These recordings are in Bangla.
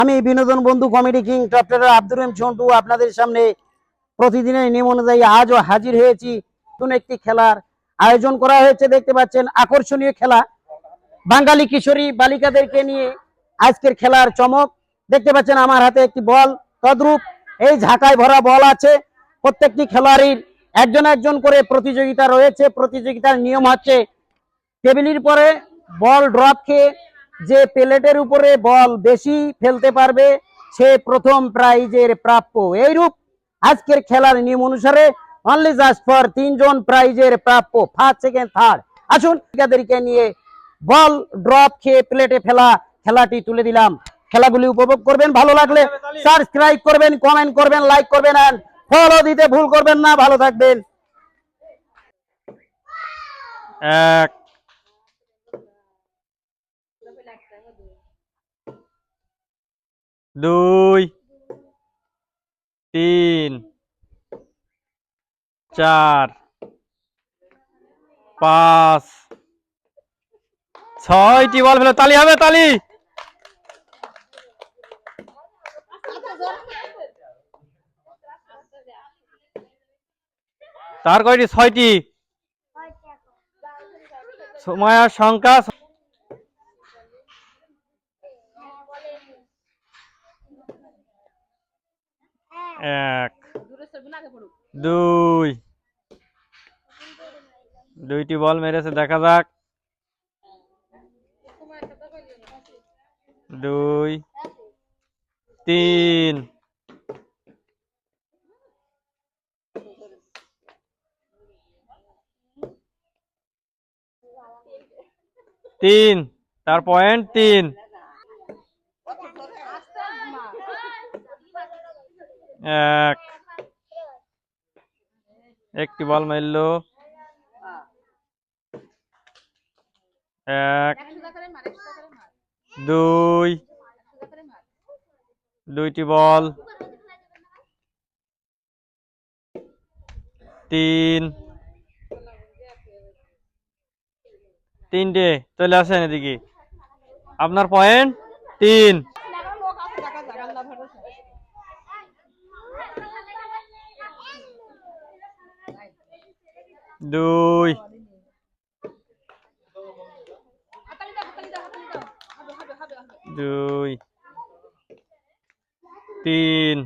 আমি বিনোদন বন্ধু comedy king doctor Abdur Rahim Jhantu আপনাদের সামনে প্রতিদিনের নিয়ম অনুযায়ী আজও হাজির হয়েছি। নতুন একটি খেলার আয়োজন করা হয়েছে। দেখতে পাচ্ছেন আকর্ষণীয় খেলা, বাঙালি কিশোরী বালিকাদেরকে নিয়ে আজকের খেলার চমক। দেখতে পাচ্ছেন আমার হাতে একটি বল, তদ্রূপ এই ঝাঁকায় ভরা বল আছে। প্রত্যেকটি খেলোয়াড়ের একজন একজন করে প্রতিযোগিতা রয়েছে। প্রতিযোগিতার নিয়ম হচ্ছে টেবিলের পরে বল ড্রপ খেয়ে যে প্লেটের উপরে বল বেশি ফেলতে পারবে সে প্রথম প্রাইজের প্রাপ্য। এইরূপ আজকের খেলার নিয়ম অনুসারে অনলি জাস্ট ফর তিনজন প্রাইজের প্রাপ্য, ফার্স্ট সেকেন্ড থার্ড। আসুন তাদেরকে নিয়ে বল ড্রপ খেয়ে প্লেটে ফেলা খেলাটি তুলে দিলাম। খেলাগুলি উপভোগ করবেন, ভালো লাগলে সাবস্ক্রাইব করবেন, কমেন্ট করবেন, লাইক করবেন আর ফলো দিতে ভুল করবেন না। ভালো থাকবেন। 1 2 3 4 5 6টি বল ফেলো। তালি হবে, তালি। তার কয়টি? 6টি। সময়ের সংখ্যা 1 2 দুইটি বল মেরেছে, দেখা যাক। 2 3 3 তার পয়েন্ট 3 একটি বল মারলো। 1 2 দুইটি বল 3 তিনটে। চলে আসেন এদিকে, আপনার পয়েন্ট 3। 2 2 3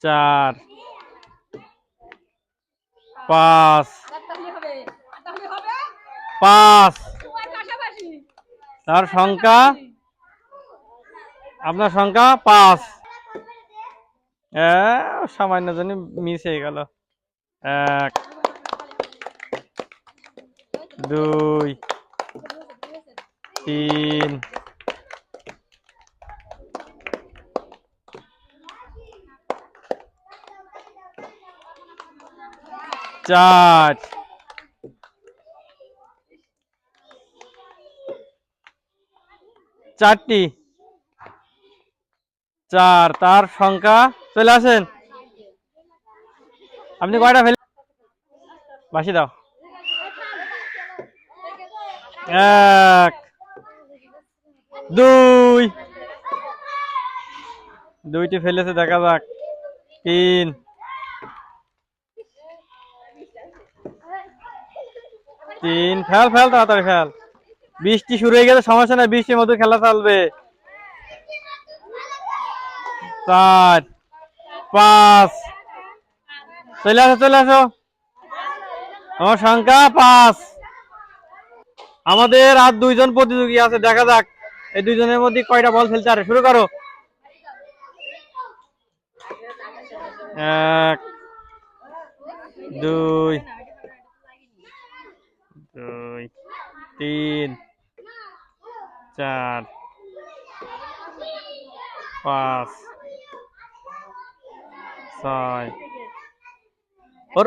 4 5 5 তার সংখ্যা, আপনার সংখ্যা 5। সামান্য জন্য মিস হয়ে গেল। 1 2 3 4 4টি। 4 তার সংখ্যা। চলে আসেন। আপনি কয়টা ফেলে বাসি দাও? 1 2 দুইটি ফেলেছে, দেখা যাক। 3 3 ফেল ফেল, তাড়াতাড়ি ফেল। বৃষ্টি শুরু হয়ে গেছে, সমস্যা নাই, বৃষ্টির মধ্যে খেলা চলবে। 4 5 চলে আসো, চলে আসো। আমার সংখ্যা 5। আমাদের আর 2 জন প্রতিযোগী আছে, দেখা যাক এই 2 জনের মধ্যে কয়টা বল ফেলতে পারে। শুরু করো। 1 2 3 4 5 6 और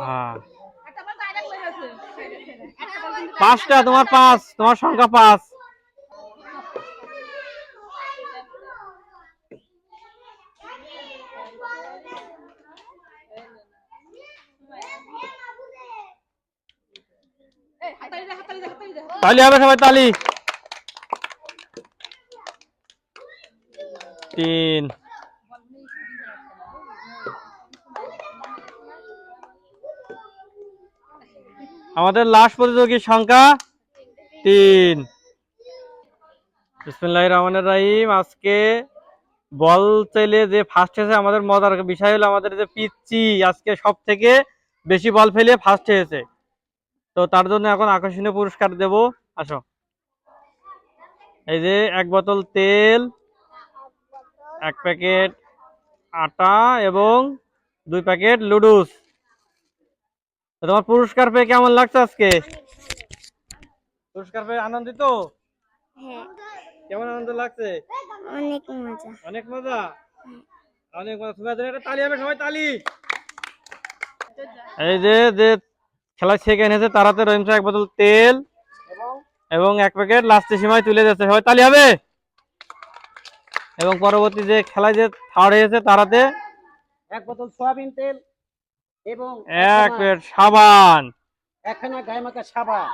हाँ 5টা। তোমার 5, তোমার সংখ্যা 5। তালি হবে সবাই, তালি। 3। আমাদের লাস্ট প্রতিযোগীর সংখ্যা 3। বিসমিল্লাহির রহমানির রহিম। আজকে বল চাইলে যে ফার্স্ট হয়েছে, আমাদের মজার বিষয় হলো আমাদের যে পিচ্চি আজকে সব থেকে বেশি বল ফেলে ফার্স্ট হয়েছে। তো তার জন্য এখন আকর্ষণীয় পুরস্কার দেব। আসো, এই যে 1 বোতল তেল, 1 প্যাকেট আটা এবং 2 প্যাকেট লুডুস। তো তোমার পুরস্কার পেয়ে কেমন লাগছে আজকে? পুরস্কার পেয়ে আনন্দিত? হ্যাঁ, কেমন আনন্দ লাগছে? অনেক মজা। অনেক মজা, অনেক মজা। তোমাদের জন্য একটা তালি হবে সবাই, তালি। এই যে যে খেলায় সেকেন্ড হয়েছে তারাতে রহিমছে 1 বোতল তেল এবং 1 প্যাকেট লাস্টের সময় তুলে যাচ্ছে, সবাই তালি হবে। এবং পরবর্তী যে খেলায় যে থার্ড হয়েছে তারাতে 1 বোতল সয়াবিন তেল এবং 1 প্যাকেট সাবান। একখানা গায়ে মাখা সাবান।